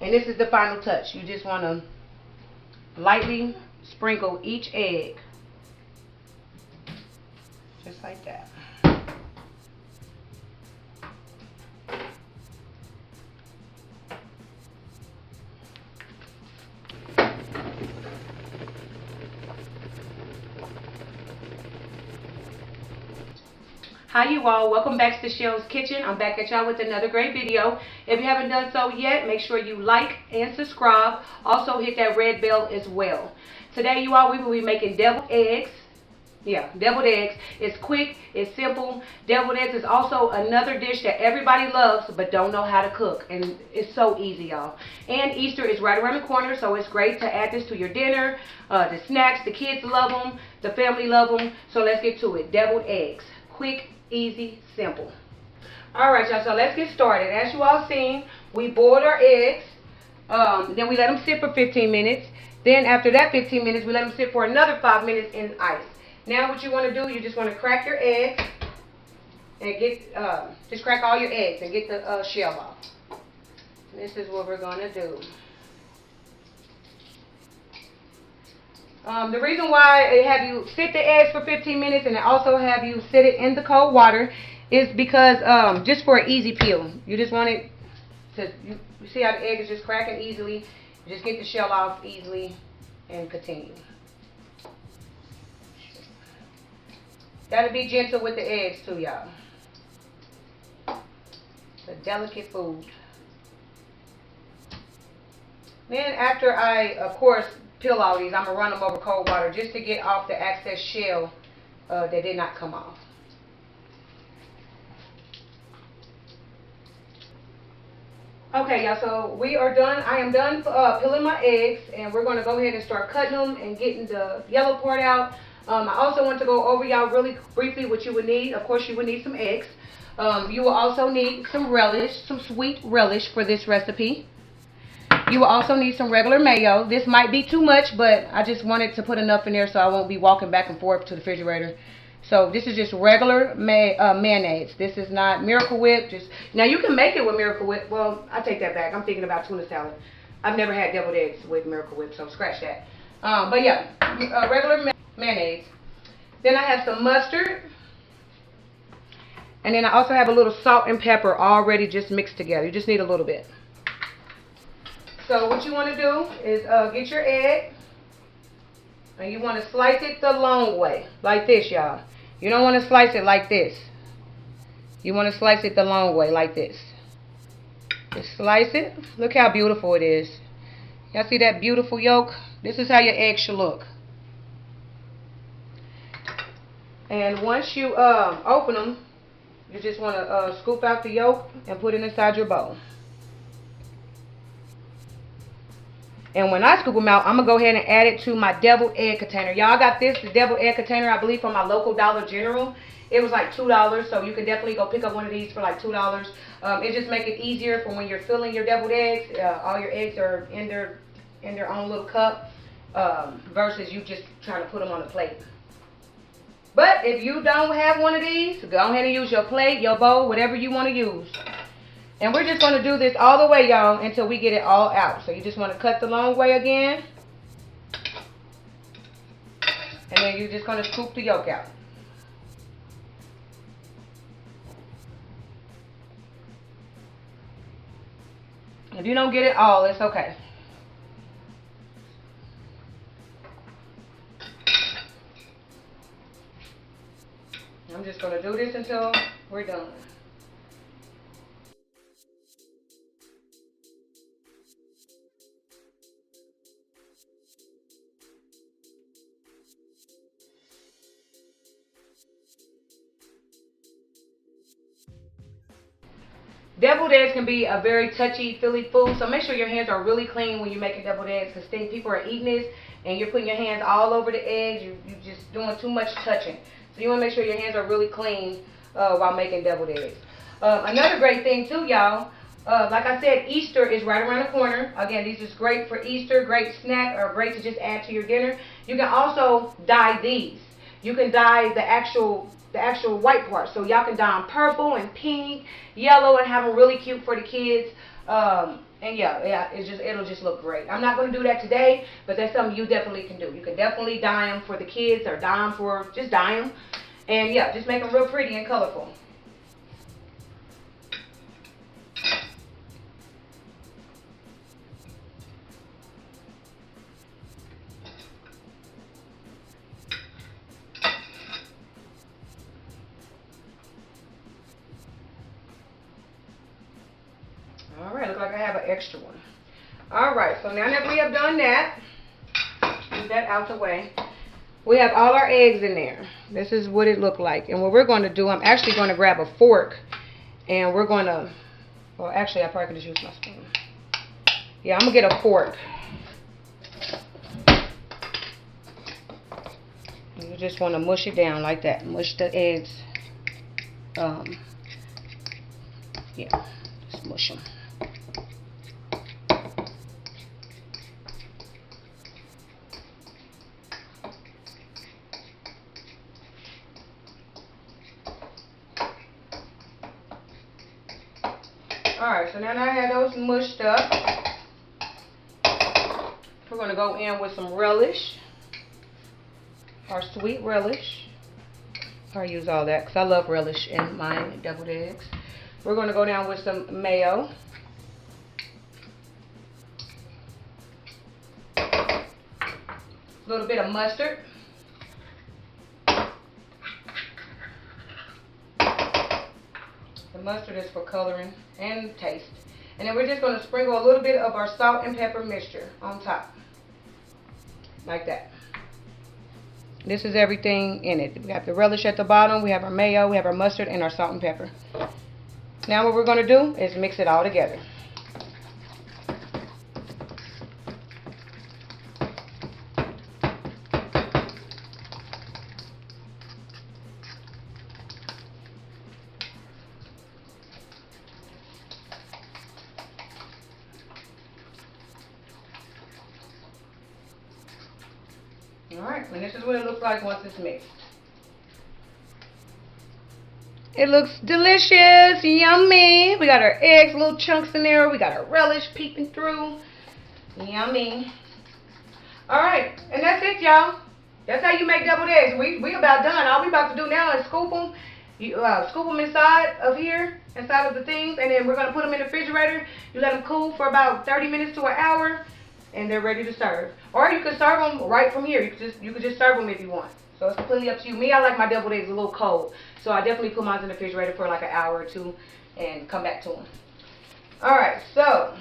And this is the final touch. You just want to lightly sprinkle each egg. Just like that. Hi you all, welcome back to Chell's Kitchen. I'm back at y'all with another great video. If you haven't done so yet, make sure you like and subscribe. Also hit that red bell as well. Today you all, we will be making deviled eggs. Yeah, deviled eggs. It's quick, it's simple. Deviled eggs is also another dish that everybody loves but don't know how to cook. And it's so easy, y'all. And Easter is right around the corner, so it's great to add this to your dinner. The snacks, the kids love them, the family love them. So let's get to it. Deviled eggs. Quick, easy, simple. Alright y'all, so let's get started. As you all seen, we boiled our eggs. Then we let them sit for 15 minutes. Then after that 15 minutes, we let them sit for another 5 minutes in ice. Now what you want to do, you just want to crack your eggs and get, just crack all your eggs and get the shell off. This is what we're going to do. The reason why I have you sit the eggs for 15 minutes and I also have you sit it in the cold water is because just for an easy peel. You just want it to, you see how the egg is just cracking easily. You just get the shell off easily and continue. Gotta be gentle with the eggs too, y'all. It's a delicate food. Then after I, of course, peel all these, I'm going to run them over cold water just to get off the excess shell that did not come off. Okay, y'all, so we are done. I am done peeling my eggs, and we're going to go ahead and start cutting them and getting the yellow part out. I also want to go over y'all really briefly what you would need. Of course, you would need some eggs. You will also need some relish, some sweet relish for this recipe. You will also need some regular mayo. This might be too much, but I just wanted to put enough in there so I won't be walking back and forth to the refrigerator. So this is just regular mayonnaise. This is not Miracle Whip. Now you can make it with Miracle Whip. Well, I take that back. I'm thinking about tuna salad. I've never had deviled eggs with Miracle Whip, so scratch that. But yeah, regular mayonnaise. Then I have some mustard. And then I also have a little salt and pepper already just mixed together. You just need a little bit. So what you want to do is get your egg, and you want to slice it the long way, like this, y'all. You don't want to slice it like this. You want to slice it the long way, like this. Just slice it. Look how beautiful it is. Y'all see that beautiful yolk? This is how your egg should look. And once you open them, you just want to scoop out the yolk and put it inside your bowl. And when I scoop them out, I'm going to go ahead and add it to my deviled egg container. Y'all got this, the deviled egg container, I believe, from my local Dollar General. It was like $2, so you can definitely go pick up one of these for like $2. It just makes it easier for when you're filling your deviled eggs. All your eggs are in their own little cup versus you just trying to put them on a plate. But if you don't have one of these, go ahead and use your plate, your bowl, whatever you want to use. And we're just going to do this all the way, y'all, until we get it all out. So you just want to cut the long way again. And then you're just going to scoop the yolk out. If you don't get it all, it's okay. I'm just going to do this until we're done. Deviled eggs can be a very touchy-feely food, so make sure your hands are really clean when you're making deviled eggs, because people are eating this and you're putting your hands all over the eggs. You're just doing too much touching. So you want to make sure your hands are really clean while making deviled eggs. Another great thing too, y'all, like I said, Easter is right around the corner. Again, these is great for Easter, great snack, or great to just add to your dinner. You can also dye these. You can dye the actual white part. So y'all can dye them purple and pink, yellow, and have them really cute for the kids. And yeah, it'll just look great. I'm not going to do that today, but that's something you definitely can do. You can definitely dye them for the kids, or just dye them. And yeah, just make them real pretty and colorful. Alright, look like I have an extra one. Alright, so now that we have done that, move that out the way. We have all our eggs in there. This is what it looked like. And what we're going to do, I'm actually going to grab a fork. And we're going to, well actually I probably could just use my spoon. Yeah, I'm going to get a fork. You just want to mush it down like that. Mush the eggs. Yeah, just mush them. Alright, so now that I have those mushed up, we're going to go in with some relish, our sweet relish. I use all that because I love relish in my deviled eggs. We're going to go down with some mayo. A little bit of mustard. The mustard is for coloring and taste. And then we're just going to sprinkle a little bit of our salt and pepper mixture on top. Like that. This is everything in it. We have the relish at the bottom, we have our mayo, we have our mustard, and our salt and pepper. Now what we're going to do is mix it all together. Alright, and this is what it looks like once it's mixed. It looks delicious, yummy. We got our eggs, little chunks in there. We got our relish peeping through. Yummy. Alright, and that's it, y'all. That's how you make deviled eggs. We about done. All we about to do now is scoop them. You scoop them inside of here, inside of the things, and then we're going to put them in the refrigerator. You let them cool for about 30 minutes to an hour. And they're ready to serve. Or you can serve them right from here. You could just serve them if you want. So it's completely up to you. Me, I like my deviled eggs a little cold. So I definitely put mine in the refrigerator for like an hour or two and come back to them. Alright, so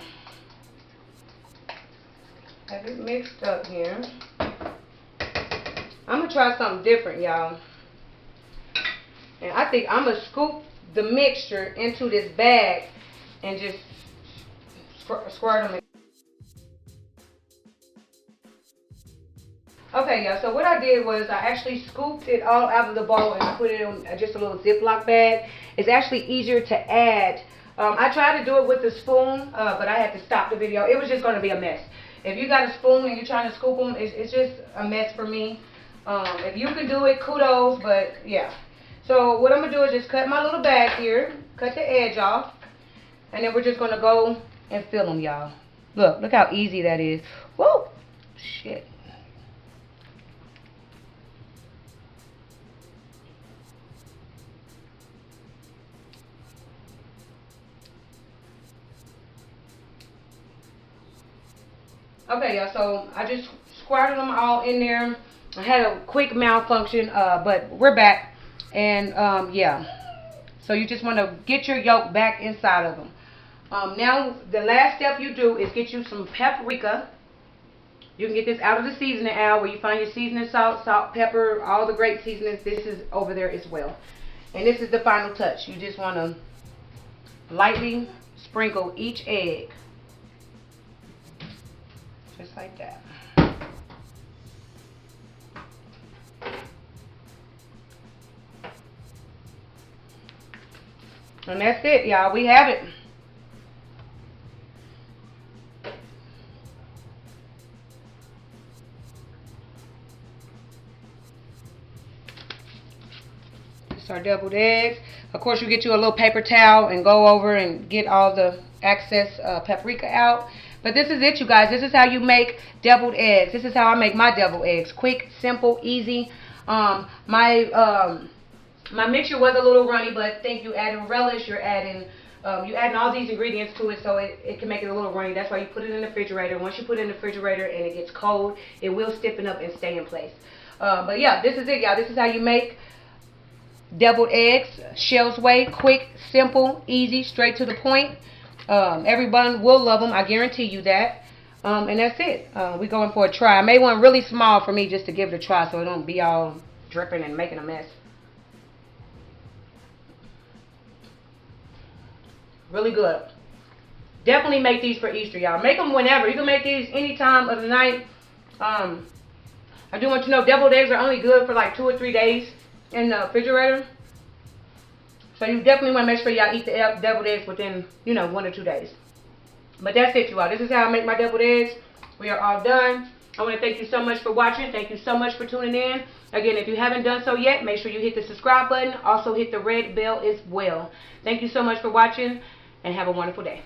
have it mixed up here. I'm going to try something different, y'all. And I think I'm going to scoop the mixture into this bag and just squirt them in. Okay, y'all, so what I did was I actually scooped it all out of the bowl and put it in just a little Ziploc bag. It's actually easier to add. I tried to do it with a spoon, but I had to stop the video. It was just going to be a mess. If you got a spoon and you're trying to scoop them, it's just a mess for me. If you can do it, kudos, but yeah. So what I'm going to do is just cut my little bag here, cut the edge off, and then we're just going to go and fill them, y'all. Look how easy that is. Whoa, shit. Okay, y'all, so I just squirted them all in there. I had a quick malfunction, but we're back. And, yeah. So you just want to get your yolk back inside of them. Now, the last step you do is get you some paprika. You can get this out of the seasoning aisle where you find your seasoning salt, pepper, all the great seasonings. This is over there as well. And this is the final touch. You just want to lightly sprinkle each egg. Just like that. And that's it, y'all. We have it. It's our deviled eggs. Of course, you get you a little paper towel and go over and get all the excess paprika out. But this is it, you guys. This is how you make deviled eggs. This is how I make my deviled eggs. Quick, simple, easy. My mixture was a little runny, but think you adding relish, you're adding all these ingredients to it, so it can make it a little runny. That's why you put it in the refrigerator. Once you put it in the refrigerator and it gets cold, it will stiffen up and stay in place. But yeah, this is it, y'all. This is how you make deviled eggs, Chell's way. Quick, simple, easy, straight to the point. Everyone will love them, I guarantee you that. And that's it. We're going for a try. I made one really small for me just to give it a try so it don't be all dripping and making a mess. Really good. Definitely make these for Easter, y'all. Make them whenever. You can make these any time of the night. I do want you to know deviled eggs are only good for like 2 or 3 days in the refrigerator. So you definitely want to make sure y'all eat the deviled eggs within, 1 or 2 days. But that's it, you all. This is how I make my deviled eggs. We are all done. I want to thank you so much for watching. Thank you so much for tuning in. Again, if you haven't done so yet, make sure you hit the subscribe button. Also hit the red bell as well. Thank you so much for watching, and have a wonderful day.